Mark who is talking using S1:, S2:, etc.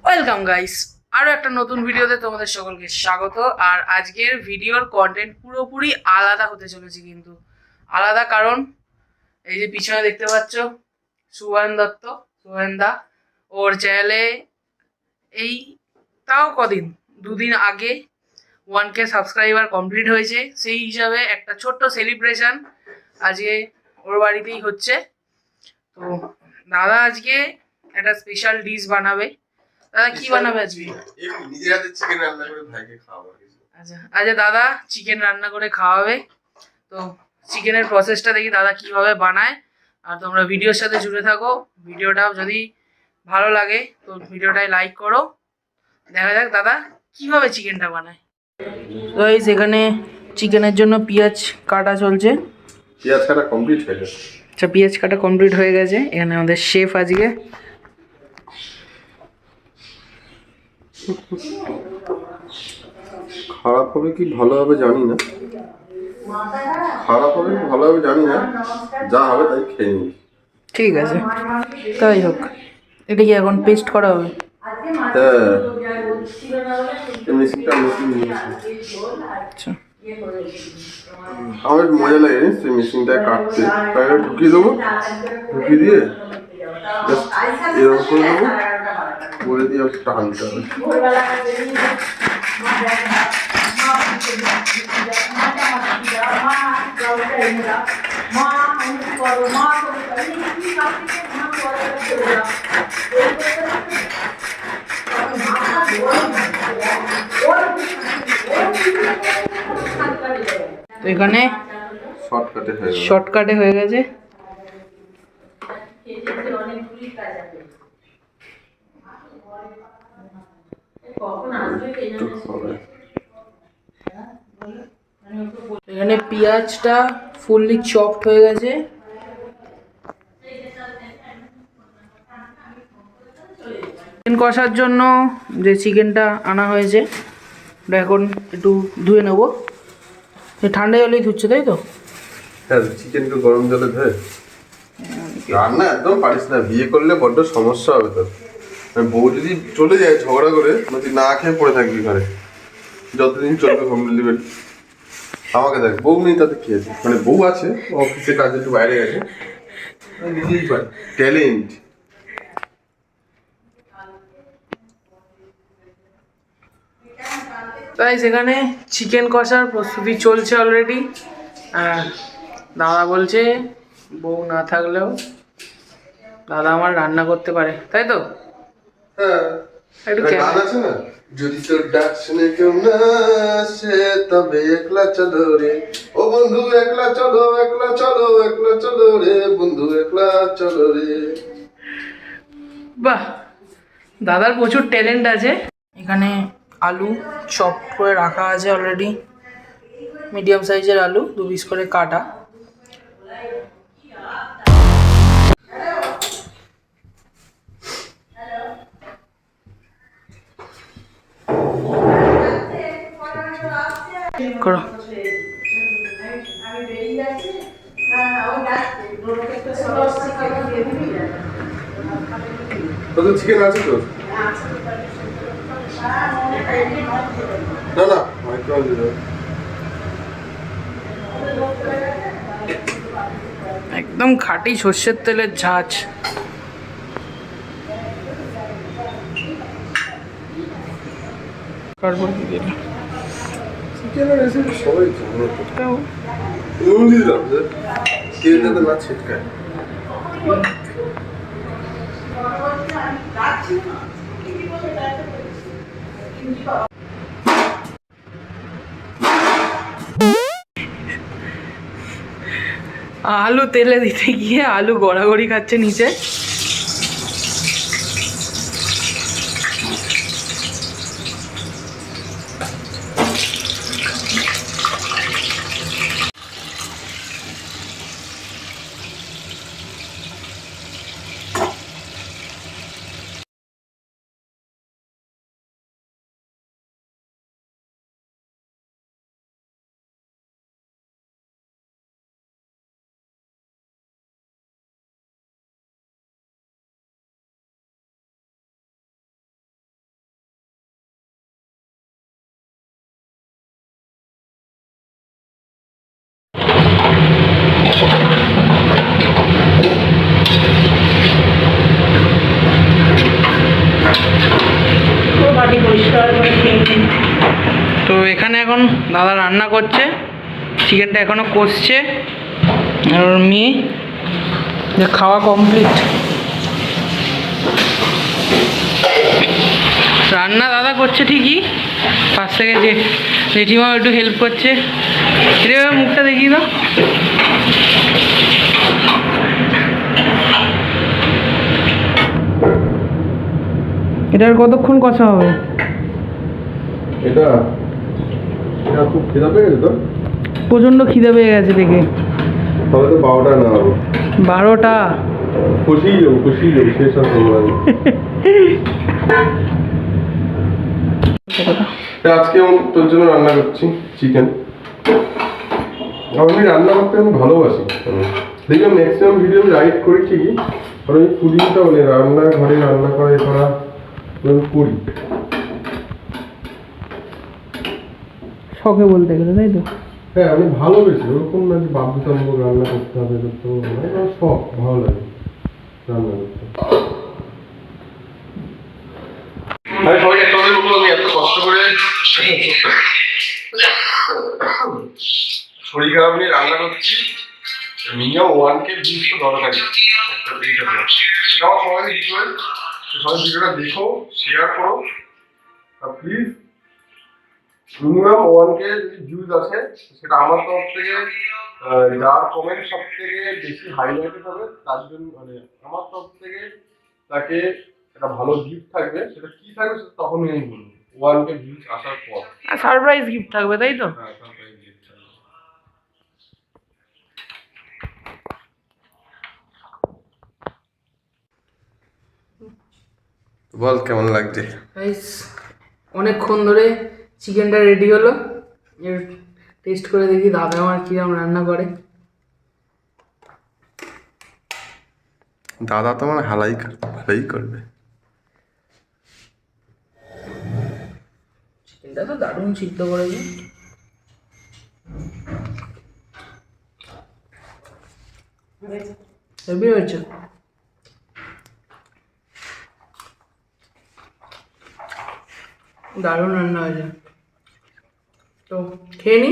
S1: Welcome guys, আরো একটা নতুন ভিডিওতে তোমাদের সকলকে স্বাগত। আর আজকের ভিডিওর কন্টেন্ট পুরোপুরি আলাদা হতে চলেছে, কিন্তু আলাদা কারণ এই যে পিছনে দেখতে পাচ্ছ সুহান দত্ত, সুহান দা, ওর চ্যানেলে এই তাও কদিন, দুদিন আগে 1K সাবস্ক্রাইবার কমপ্লিট হয়েছে। সেই হিসাবে একটা ছোট্ট সেলিব্রেশন আজকে ওর বাড়িতেই হচ্ছে। তো দাদা আজকে একটা স্পেশাল ডিশ বানাবে। দাদা কি বানাবে আজকে?
S2: নিজের হাতে চিকেন রান্না করে ভাইকে খাওয়াবে।
S1: আচ্ছা আচ্ছা, দাদা চিকেন রান্না করে খাওয়াবে। তো চিকেনের প্রসেসটা দেখি দাদা কিভাবে বানায়। আর তোমরা ভিডিওর সাথে জুড়ে থাকো। ভিডিওটাও যদি ভালো লাগে তো ভিডিওটায় লাইক করো। দেখা যাক দাদা কিভাবে চিকেনটা বানায়। তো এই সেখানে চিকেনের জন্য পেঁয়াজ কাটা চলছে।
S2: পেঁয়াজ কাটা কমপ্লিট হয়ে গেছে।
S1: আচ্ছা, পেঁয়াজ কাটা কমপ্লিট হয়ে গেছে। এখানে আমাদের শেফ আজকে।
S2: খারাপ হবে কি ভালো হবে জানি না, খারাপ হবে কি ভালো হবে জানি না, যা হবে তাই খেয়ে নিই।
S1: ঠিক আছে, তাই হোক। এটা কি এখন পেস্ট করা হবে?
S2: হ্যাঁ, মেশিনটা নতুন নিয়েছি।
S1: আচ্ছা,
S2: আমার মজা লাগে জানিস সেই মেশিনটায় কাটতে। তাই ঢুকিয়ে দেবো, ঢুকিয়ে দিয়ে জাস্ট এরকম করে দেবো, করে দিয়ে টানতে হবে।
S1: তো এখানে শর্টকাটে হয়ে গেছে। এখানে পেঁয়াজটা ফুললি চপড হয়ে গেছে। চিকেন কষার জন্য যে চিকেনটা আনা হয়েছে ওটা এখন একটু ধুয়ে নেবো। ঠান্ডা জলেই ধুচ্ছে, তাই তো?
S2: হ্যাঁ, চিকেনকে গরম জলে ধুয়ে রান্না একদম পারিস না। বিয়ে করলে বড্ড সমস্যা হবে তোর। বউ যদি চলে যায় ঝগড়া করে, তুই না খেয়ে পড়ে থাকবি ঘরে, যতদিন চলবে হোম ডেলিভারি। আমাকে দেখ, বউ নেই তাতে কি আছে, মানে বউ আছে, অফিসে কাজে একটু বাইরে গেছে, নিজেই পারে, ট্যালেন্ট।
S1: তাই সেখানে চিকেন কষার প্রস্তুতি চলছে অলরেডি। দাদা বলছে বউ না থাকলেও দাদা আমার রান্না করতে পারে, তাই তো?
S2: হ্যাঁ, গান আছে না, যদি তোর ডাক শুনে কেউ না আসে তবে একলা চলো রে ও বন্ধু, একলা চলো, একলা চলো, একলা চলো রে বন্ধু, একলা চলো রে।
S1: বাহ, দাদার প্রচুর ট্যালেন্ট আছে। এখানে আলু চপ করে রাখা আছে অলরেডি। মিডিয়াম সাইজের আলু 2 পিস করে কাটা। করো।
S2: তোদের চিকেন আছে তো? না না,
S1: একদম খাঁটি সর্ষের তেলের ঝাঁঝ। তারপর কি দিল?
S2: চিকেনের রেসিপি সবাই জানে তো। নুন দিয়ে দাও, তেল যাতে না ছিটকায়।
S1: আলু তেলে দিতে গিয়ে আলু গড়াগড়ি খাচ্ছে নিচে। তো এখানে এখন দাদা রান্না করছে, চিকেনটা এখনো কষছে। আর ওর মেয়ে যে খাওয়া কমপ্লিট। রান্না দাদা করছে ঠিকই, পাশ থেকে যে জেঠিমাও একটু হেল্প করছে। রে মুখটা দেখিয়ে দাও। এটার কতক্ষণ কষা হবে?
S2: এটা খুব খিদা পেয়ে গেছে তো,
S1: প্রচণ্ড খিদে পেয়ে গেছে দেখে।
S2: তাহলে তো 12টা না হবে,
S1: 12টা।
S2: খুশিই যাবো শেষ আর করবো আমি। আজকে আমি তোর জন্য রান্না করছি চিকেন। আমি রান্না করতে আমি ভালোবাসি। দেখলাম ম্যাক্সিমাম ভিডিও আমি রাইড করি ঠিকই, আর ওই ফুডিংটা মানে ঘরে রান্না করা আমি করি
S1: শখে বলতে গেলে, তাই তো?
S2: হ্যাঁ, আমি ভালোবেসি, ওরকম না যে বাধ্যতামূলক রান্না করতে হবে আমার শখ, ভালো লাগে রান্না করতে। আমি সবাই একটা কথা বলবো, আমি এত কষ্ট করে শরীর খারাপ নিয়ে রান্না করছি, মিনিমাম 1K ভিউজ তো দরকারি একটা ভিডিওতে। এটা আমার সবাইকে রিকোয়েস্ট, সবাই ভিডিওটা দেখো, শেয়ার করো, আর প্লিজ মিনিমাম 1K যদি ভিউজ আসে, সেটা আমার তরফ থেকে যার কমেন্ট সব থেকে বেশি হাইলাইটেড হবে তার জন্য, মানে আমার তরফ থেকে তাকে একটা ভালো গিফট থাকবে। সেটা কি থাকবে সেটা তখনই আমি বলবো 1K ভিউজ আসার পর।
S1: সারপ্রাইজ গিফট থাকবে, তাই তো?
S2: হ্যাঁ, সারপ্রাইজ গিফট থাকবে। বল কেমন লাগছে?
S1: গাইস, অনেকক্ষণ ধরে চিকেনটা রেডি হলো, এর টেস্ট করে দেখি দাদা আমার কিরম রান্না করে।
S2: দাদা তো আমার ভালোই করবে।
S1: চিকেনটা তো দারুণ সিদ্ধ করেছে। হেভি হয়েছে। দারুণ রান্না হয়েছে। তো খেয়ে নি।